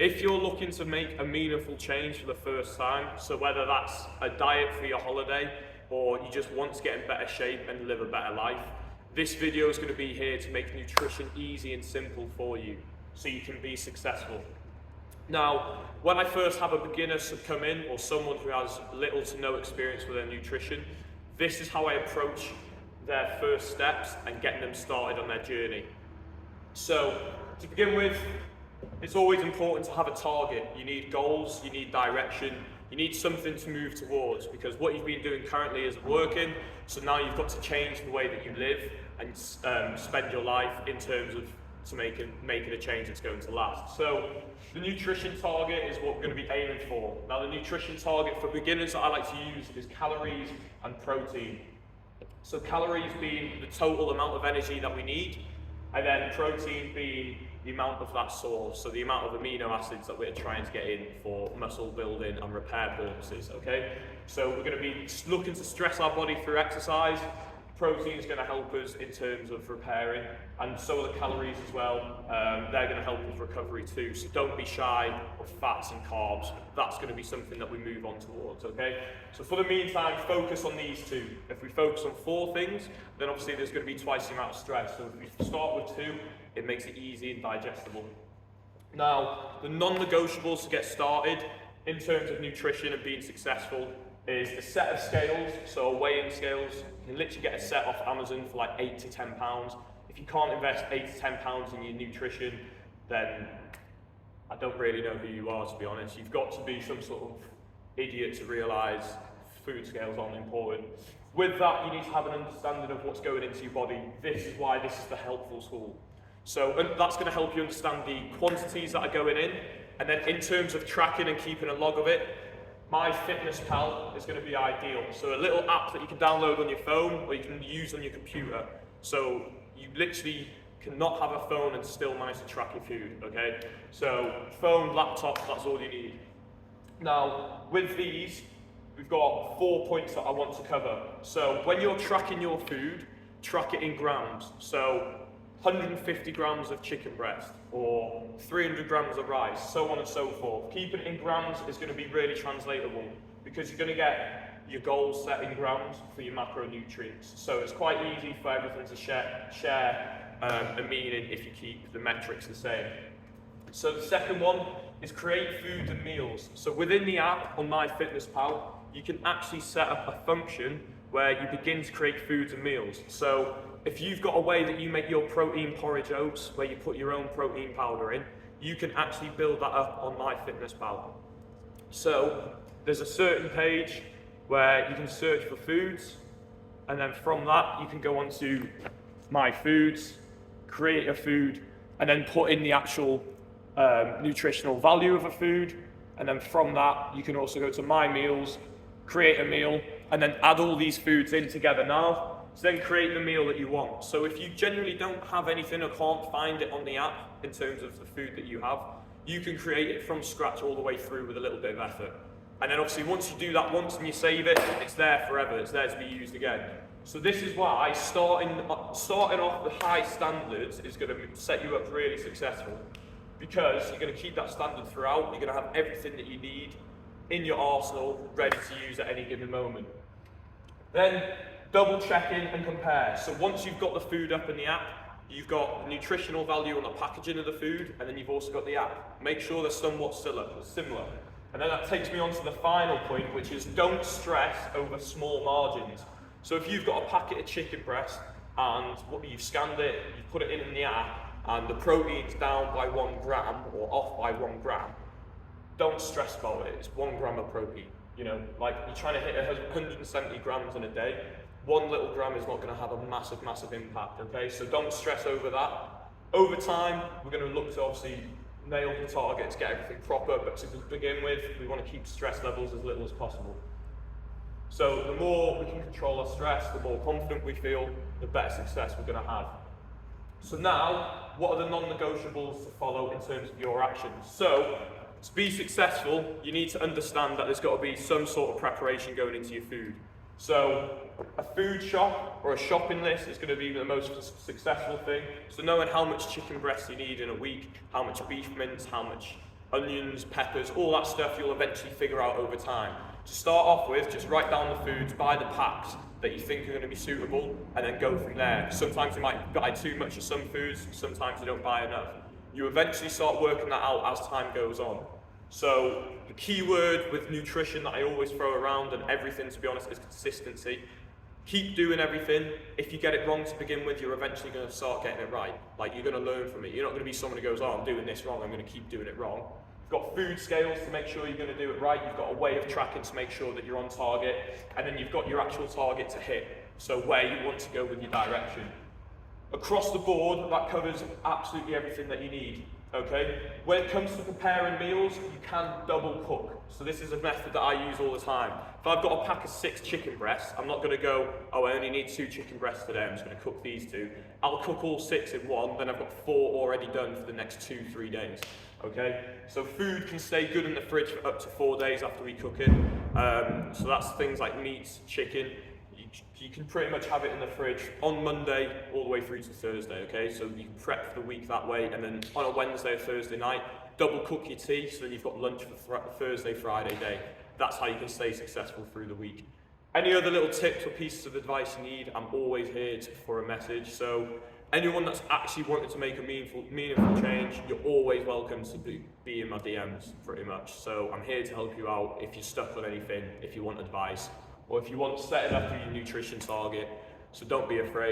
If you're looking to make a meaningful change for the first time, so whether that's a diet for your holiday or you just want to get in better shape and live a better life, this video is going to be here to make nutrition easy and simple for you so you can be successful. Now, when I first have a beginner come in or someone who has little to no experience with their nutrition, this is how I approach their first steps and getting them started on their journey. So, to begin with, it's always important to have a target. You need goals, you need direction, you need something to move towards, because what you've been doing currently isn't working, so now you've got to change the way that you live and spend your life in terms of making a change that's going to last. So the nutrition target is what we're going to be aiming for. Now the nutrition target for beginners that I like to use is calories and protein. So calories being the total amount of energy that we need, and then protein being the amount of that source, so the amount of amino acids that we're trying to get in for muscle building and repair purposes, okay? So we're going to be looking to stress our body through exercise. Protein is going to help us in terms of repairing, and so are the calories as well. They're going to help with recovery too, so don't be shy of fats and carbs. That's going to be something that we move on towards, okay? So for the meantime, focus on these two. If we focus on 4 things, then obviously there's going to be twice the amount of stress. So if we start with 2, it makes it easy and digestible. Now, the non-negotiables to get started in terms of nutrition and being successful is a set of scales, so weighing scales. You can literally get a set off Amazon for like £8 to £10. If you can't invest £8 to £10 in your nutrition, then I don't really know who you are, to be honest. You've got to be some sort of idiot to realise food scales aren't important. With that, you need to have an understanding of what's going into your body. This is why this is the helpful tool. So that's going to help you understand the quantities that are going in, and then in terms of tracking and keeping a log of it, MyFitnessPal is going to be ideal. So a little app that you can download on your phone or you can use on your computer. So you literally cannot have a phone and still manage to track your food, okay? So phone, laptop, that's all you need. Now, with these, we've got 4 points that I want to cover. So when you're tracking your food, track it in grams. So 150 grams of chicken breast or 300 grams of rice, so on and so forth. Keeping it in grams is going to be really translatable because you're going to get your goals set in grams for your macronutrients. So it's quite easy for everything to share a meaning if you keep the metrics the same. So the second one is create foods and meals. So within the app on MyFitnessPal, you can actually set up a function where you begin to create foods and meals. So if you've got a way that you make your protein porridge oats, where you put your own protein powder in, you can actually build that up on MyFitnessPal. So there's a certain page where you can search for foods, and then from that you can go on to My Foods, create a food, and then put in the actual nutritional value of a food, and then from that you can also go to My Meals, create a meal, and then add all these foods in together now. So then create the meal that you want. So if you genuinely don't have anything or can't find it on the app in terms of the food that you have, you can create it from scratch all the way through with a little bit of effort. And then obviously once you do that once and you save it, it's there forever, it's there to be used again. So this is why starting off with high standards is going to set you up really successful, because you're going to keep that standard throughout, you're going to have everything that you need in your arsenal ready to use at any given moment. Then double check in and compare. So once you've got the food up in the app, you've got the nutritional value on the packaging of the food, and then you've also got the app. Make sure they're somewhat similar. And then that takes me on to the final point, which is don't stress over small margins. So if you've got a packet of chicken breast and you've scanned it, you've put it in the app, and the protein's down by 1 gram or off by 1 gram, don't stress about it. It's 1 gram of protein. You know, like you're trying to hit 170 grams in a day. 1 little gram is not going to have a massive impact, okay? So don't stress over that. Over time, we're going to look to obviously nail the targets, get everything proper, but to begin with, we want to keep stress levels as little as possible. So the more we can control our stress, the more confident we feel, the better success we're going to have. So now, what are the non-negotiables to follow in terms of your actions? So, to be successful, you need to understand that there's got to be some sort of preparation going into your food. So a food shop or a shopping list is going to be the most successful thing. So knowing how much chicken breast you need in a week, how much beef mince, how much onions, peppers, all that stuff you'll eventually figure out over time. To start off with, just write down the foods, buy the packs that you think are going to be suitable, and then go from there. Sometimes you might buy too much of some foods, sometimes you don't buy enough. You eventually start working that out as time goes on. So the key word with nutrition that I always throw around and everything, to be honest, is consistency. Keep doing everything. If you get it wrong to begin with, you're eventually going to start getting it right. Like, you're going to learn from it. You're not going to be someone who goes, oh, I'm doing this wrong, I'm going to keep doing it wrong. You've got food scales to make sure you're going to do it right. You've got a way of tracking to make sure that you're on target. And then you've got your actual target to hit. So where you want to go with your direction. Across the board, that covers absolutely everything that you need. Okay? When it comes to preparing meals, you can double cook. So this is a method that I use all the time. If I've got a pack of 6 chicken breasts, I'm not going to go, oh, I only need 2 chicken breasts today, I'm just going to cook these 2. I'll cook all 6 in one, then I've got 4 already done for the next 2-3 days. Okay? So food can stay good in the fridge for up to 4 days after we cook it. So that's things like meats, chicken. You can pretty much have it in the fridge on Monday all the way through to Thursday, okay? So you can prep for the week that way, and then on a Wednesday or Thursday night, double cook your tea, so then you've got lunch for Thursday, Friday day. That's how you can stay successful through the week. Any other little tips or pieces of advice you need, I'm always here for a message. So anyone that's actually wanting to make a meaningful change, you're always welcome to be in my DMs, pretty much. So I'm here to help you out if you're stuck on anything, if you want advice, or if you want setting up your nutrition target. So don't be afraid.